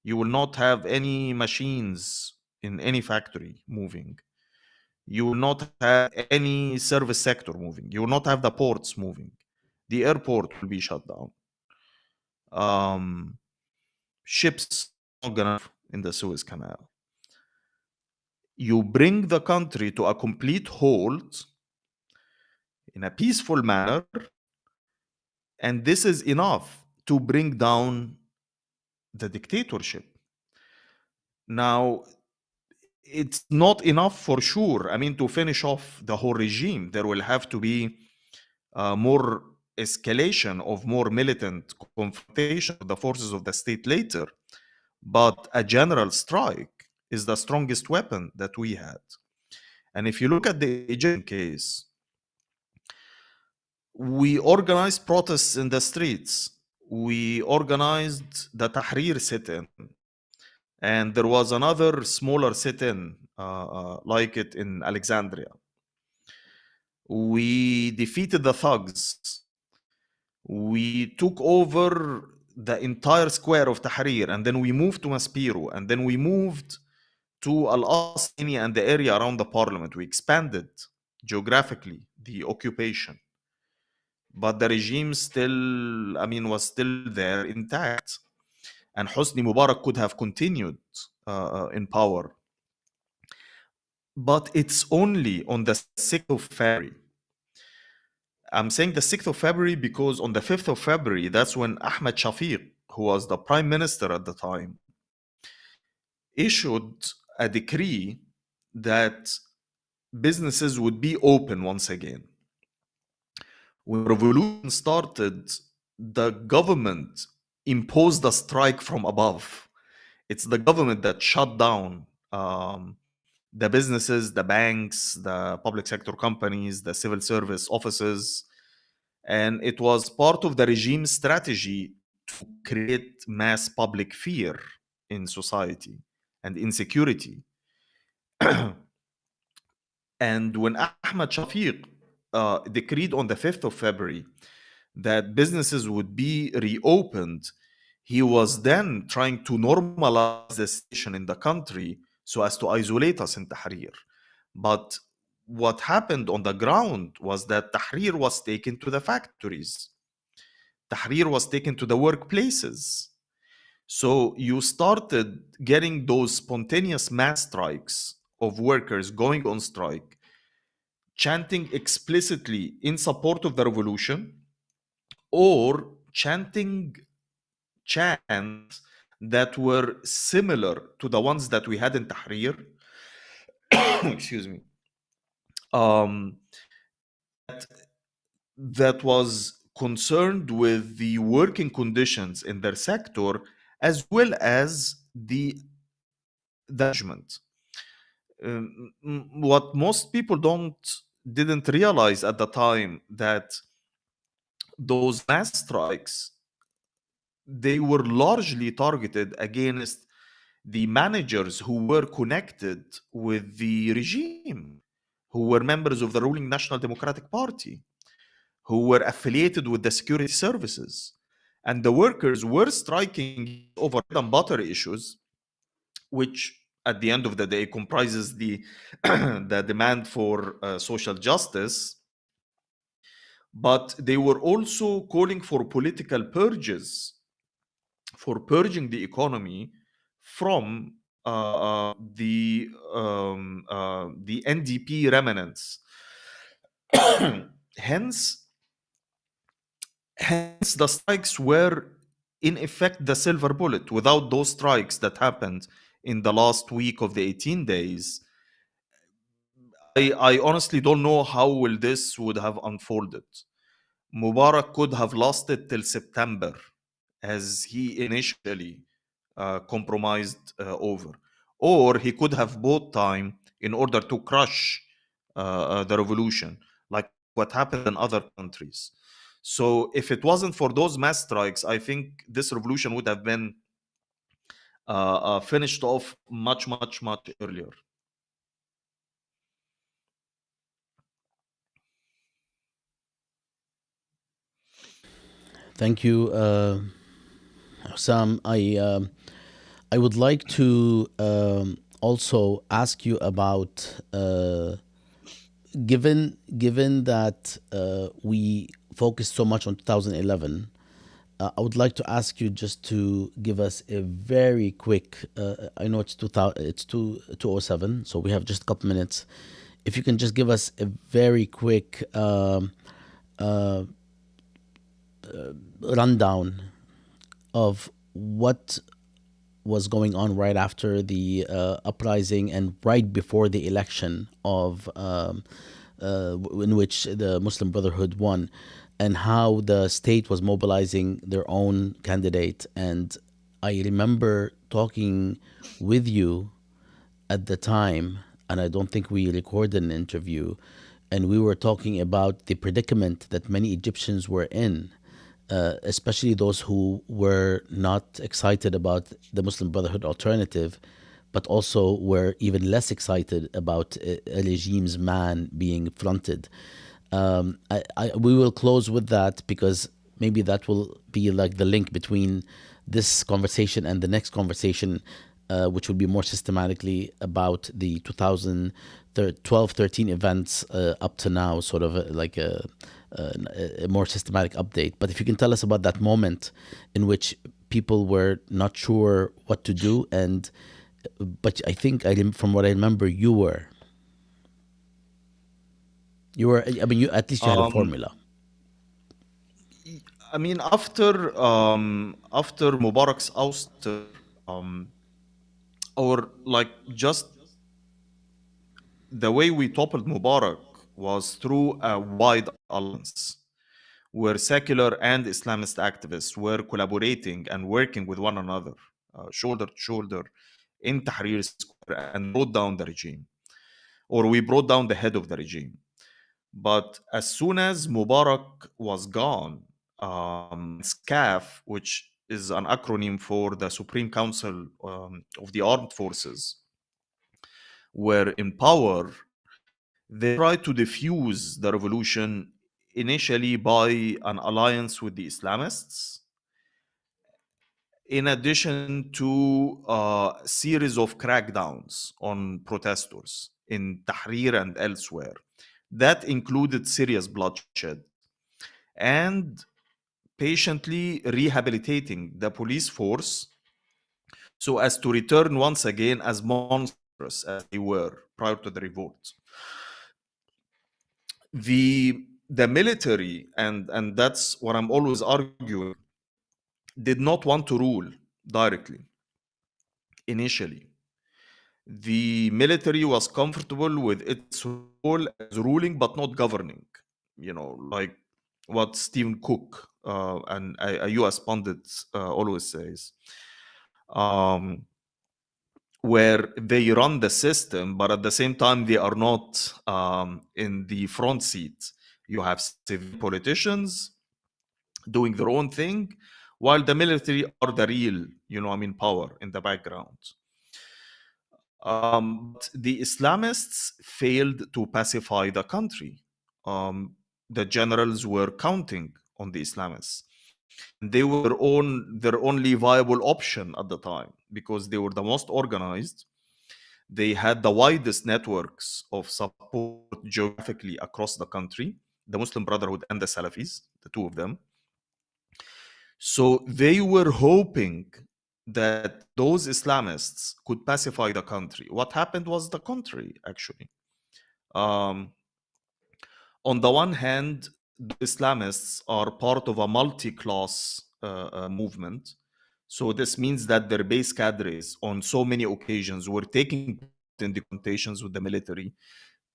You will not have any machines in any factory moving. You will not have any service sector moving. You will not have the ports moving. The airport will be shut down. Ships not gonna in the Suez Canal. You bring the country to a complete halt in a peaceful manner, and this is enough to bring down the dictatorship. Now, it's not enough for sure. I mean, to finish off the whole regime, there will have to be more escalation of more militant confrontation with the forces of the state later. But a general strike is the strongest weapon that we had. And if you look at the Egyptian case, we organized protests in the streets. We organized the Tahrir sit-in. And there was another smaller sit-in like it in Alexandria. We defeated the thugs. We took over the entire square of Tahrir, and then we moved to Maspero, and then we moved to Al-Asini and the area around the parliament. We expanded geographically the occupation. But the regime still, was still there intact. And Hosni Mubarak could have continued in power. But it's only on the 6th of February. I'm saying the 6th of February because on the 5th of February, that's when Ahmed Shafiq, who was the prime minister at the time, issued a decree that businesses would be open once again. When the revolution started, the government imposed a strike from above. It's the government that shut down the businesses, the banks, the public sector companies, the civil service offices. And it was part of the regime's strategy to create mass public fear in society and insecurity. And when Ahmed Shafiq decreed on the 5th of February that businesses would be reopened, he was then trying to normalize the situation in the country so as to isolate us in Tahrir. But what happened on the ground was that Tahrir was taken to the factories. Tahrir was taken to the workplaces. So you started getting those spontaneous mass strikes of workers going on strike, chanting explicitly in support of the revolution, or chanting chants that were similar to the ones that we had in Tahrir. Excuse me. That was concerned with the working conditions in their sector as well as the management. What most people didn't realize at the time, that those mass strikes, they were largely targeted against the managers who were connected with the regime, who were members of the ruling National Democratic Party, who were affiliated with the security services. And the workers were striking over bread and butter issues, which at the end of the day comprises the, the demand for social justice. But they were also calling for political purges, for purging the economy from the NDP remnants. Hence, the strikes were in effect the silver bullet. Without those strikes that happened in the last week of the 18 days, I honestly don't know how will this would have unfolded. Mubarak could have lost it till September, as he initially compromised over. Or he could have bought time in order to crush the revolution, like what happened in other countries. So if it wasn't for those mass strikes, I think this revolution would have been finished off much, much, much earlier.
Thank you, Sam. I would like to also ask you about given that we focused so much on 2011. I would like to ask you just to give us a very quick. I know it's 2000, it's 207, so we have just a couple minutes. If you can just give us a very quick uh, rundown of what was going on right after the uprising and right before the election of in which the Muslim Brotherhood won, and how the state was mobilizing their own candidate. And I remember talking with you at the time, and I don't think we recorded an interview, and we were talking about the predicament that many Egyptians were in, especially those who were not excited about the Muslim Brotherhood alternative, but also were even less excited about a regime's man being fronted. We will close with that because maybe that will be like the link between this conversation and the next conversation, which will be more systematically about the 2012-13 events up to now, sort of like a more systematic update. But if you can tell us about that moment in which people were not sure what to do, but I think from what I remember, you were. I mean, at least you had a
Um,
formula.
I mean, after Mubarak's ouster, or like just the way we toppled Mubarak was through a wide alliance where secular and Islamist activists were collaborating and working with one another, shoulder to shoulder, in Tahrir Square, and brought down the regime, or we brought down the head of the regime. But as soon as Mubarak was gone, SCAF, which is an acronym for the Supreme Council of the Armed Forces, were in power, they tried to defuse the revolution initially by an alliance with the Islamists, in addition to a series of crackdowns on protesters in Tahrir and elsewhere. That included serious bloodshed and patiently rehabilitating the police force so as to return once again as monstrous as they were prior to the revolt. The military, and that's what I'm always arguing, did not want to rule directly initially. The military was comfortable with its role as ruling but not governing, like what Stephen Cook, and a US pundit, always says, um, where they run the system, but at the same time, they are not in the front seat. You have civil politicians doing their own thing, while the military are the real, power in the background. But the Islamists failed to pacify the country. The generals were counting on the Islamists. They were their only viable option at the time because they were the most organized. They had the widest networks of support geographically across the country, the Muslim Brotherhood and the Salafis, the two of them. So they were hoping that those Islamists could pacify the country. What happened was the contrary, actually. Um, on the one hand, the Islamists are part of a multi-class movement. So this means that their base cadres on so many occasions were taking part in the confrontations with the military,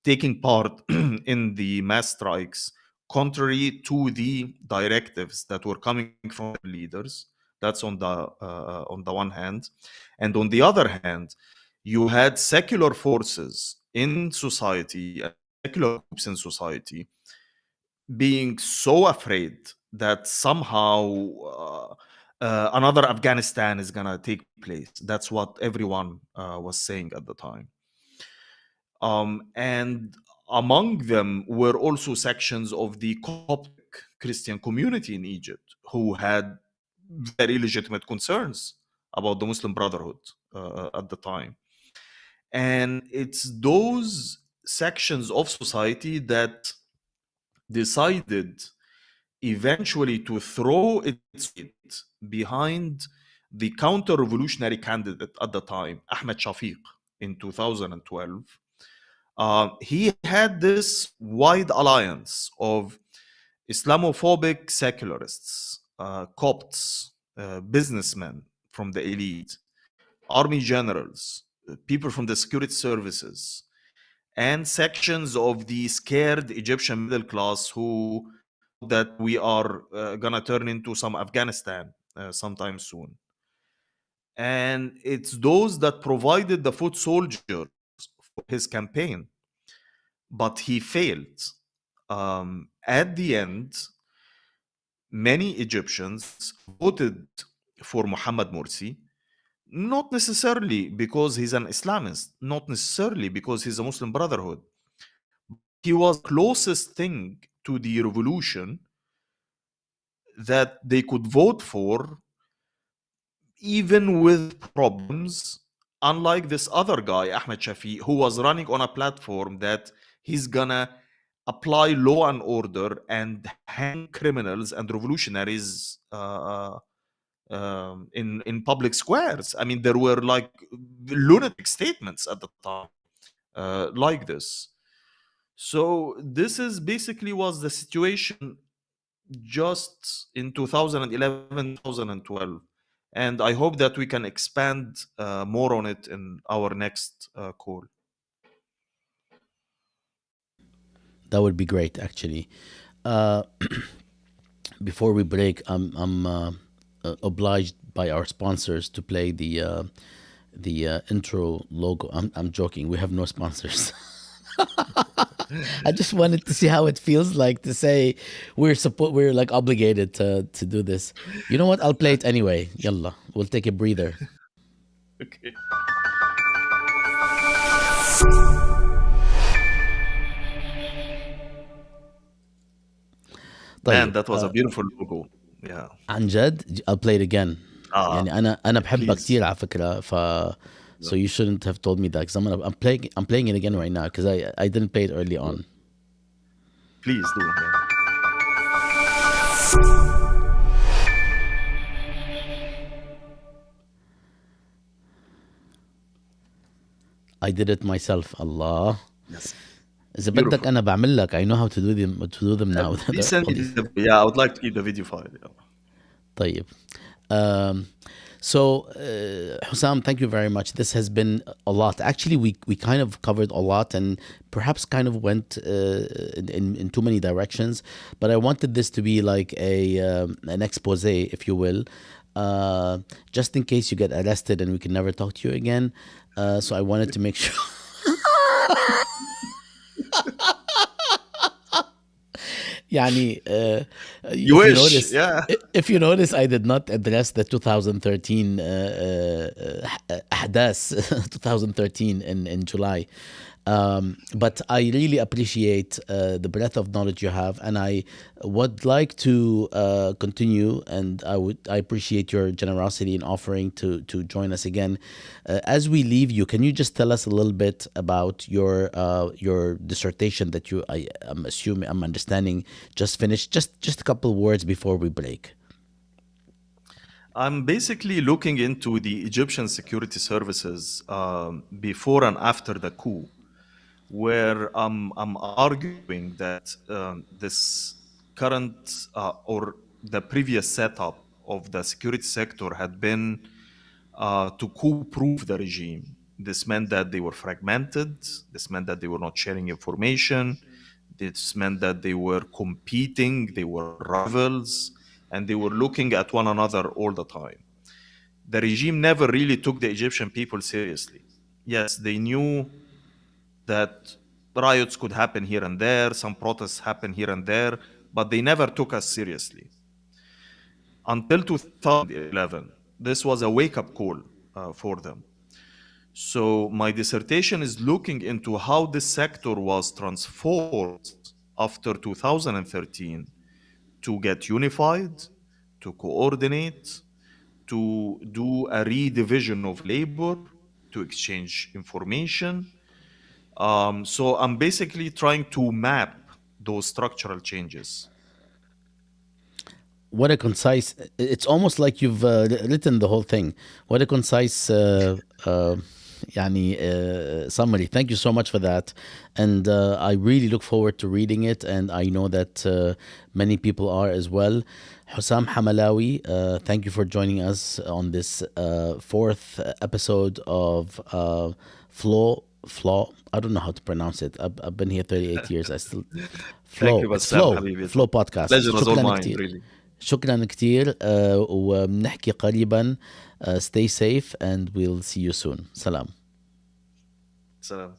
taking part in the mass strikes, contrary to the directives that were coming from the leaders. That's on the one hand. And on the other hand, you had secular forces in society, secular groups in society, being so afraid that somehow another Afghanistan is going to take place. That's what everyone was saying at the time. And among them were also sections of the Coptic Christian community in Egypt who had very legitimate concerns about the Muslim Brotherhood at the time. And it's those sections of society that decided eventually to throw its weight behind the counter-revolutionary candidate at the time, Ahmed Shafiq, in 2012. He had this wide alliance of Islamophobic secularists, Copts, businessmen from the elite, army generals, people from the security services, and sections of the scared Egyptian middle class who thought that we are going to turn into some Afghanistan sometime soon. And it's those that provided the foot soldiers for his campaign. But he failed. At the end, many Egyptians voted for Muhammad Morsi, not necessarily because he's an Islamist, not necessarily because he's a Muslim Brotherhood. He was closest thing to the revolution that they could vote for, even with problems, unlike this other guy, Ahmed Shafi, who was running on a platform that he's gonna apply law and order and hang criminals and revolutionaries in public squares. I mean, there were like lunatic statements at the time like this. So this is basically was the situation just in 2011, 2012. And I hope that we can expand more on it in our next call.
That would be great, actually. Before we break, I'm obliged by our sponsors to play the intro logo. I'm joking. We have no sponsors. I just wanted to see how it feels like to say we're like obligated to do this. You know what? I'll play it anyway. Yalla, we'll take a breather.
Okay. Man, that was a beautiful logo. Yeah.
عن جد I'll play it again. يعني أنا بحبها كتير على فكرة. So you shouldn't have told me that, because I'm playing it again right now, because I didn't play it early on.
Please do. Yeah.
I did it myself. Allah.
Yes.
إذا بدك أنا بعمل لك. I know how to do them now.
Please send me I would like to keep the video file. Yeah.
طيب. So, Hossam, thank you very much. This has been a lot. Actually, we kind of covered a lot and perhaps kind of went in too many directions. But I wanted this to be like an expose, if you will, just in case you get arrested and we can never talk to you again. So I wanted to make sure. يعني if you notice, I did not address the 2013 أحداث 2013 in July. But I really appreciate the breadth of knowledge you have, and I would like to continue, and I appreciate your generosity in offering to join us again. As we leave you, can you just tell us a little bit about your dissertation that I'm understanding just finished? Just a couple of words before we break.
I'm basically looking into the Egyptian security services before and after the coup, where I'm arguing that this current or the previous setup of the security sector had been to coup-proof the regime. This meant that they were fragmented. This meant that they were not sharing information. This meant that they were competing. They were rivals, and they were looking at one another all the time. The regime never really took the Egyptian people seriously. Yes, they knew that riots could happen here and there, some protests happen here and there, but they never took us seriously. Until 2011, this was a wake-up call for them. So my dissertation is looking into how this sector was transformed after 2013 to get unified, to coordinate, to do a redivision of labor, to exchange information. So I'm basically trying to map those structural changes.
What a concise, it's almost like you've written the whole thing. What a concise summary. Thank you so much for that. And I really look forward to reading it. And I know that many people are as well. Hossam Hamalawy, thank you for joining us on this fourth episode of Flow. I don't know how to pronounce it. I've been here 38 years. I still
Thank you,
It's
Bassam,
Flow.
حبيبي.
Flow podcast.
Pleasure was all
شكرا
mine,
كتير.
really.
شكرا كتير وبنحكي قريبا. Stay safe and we'll see you soon. سلام.
Salam.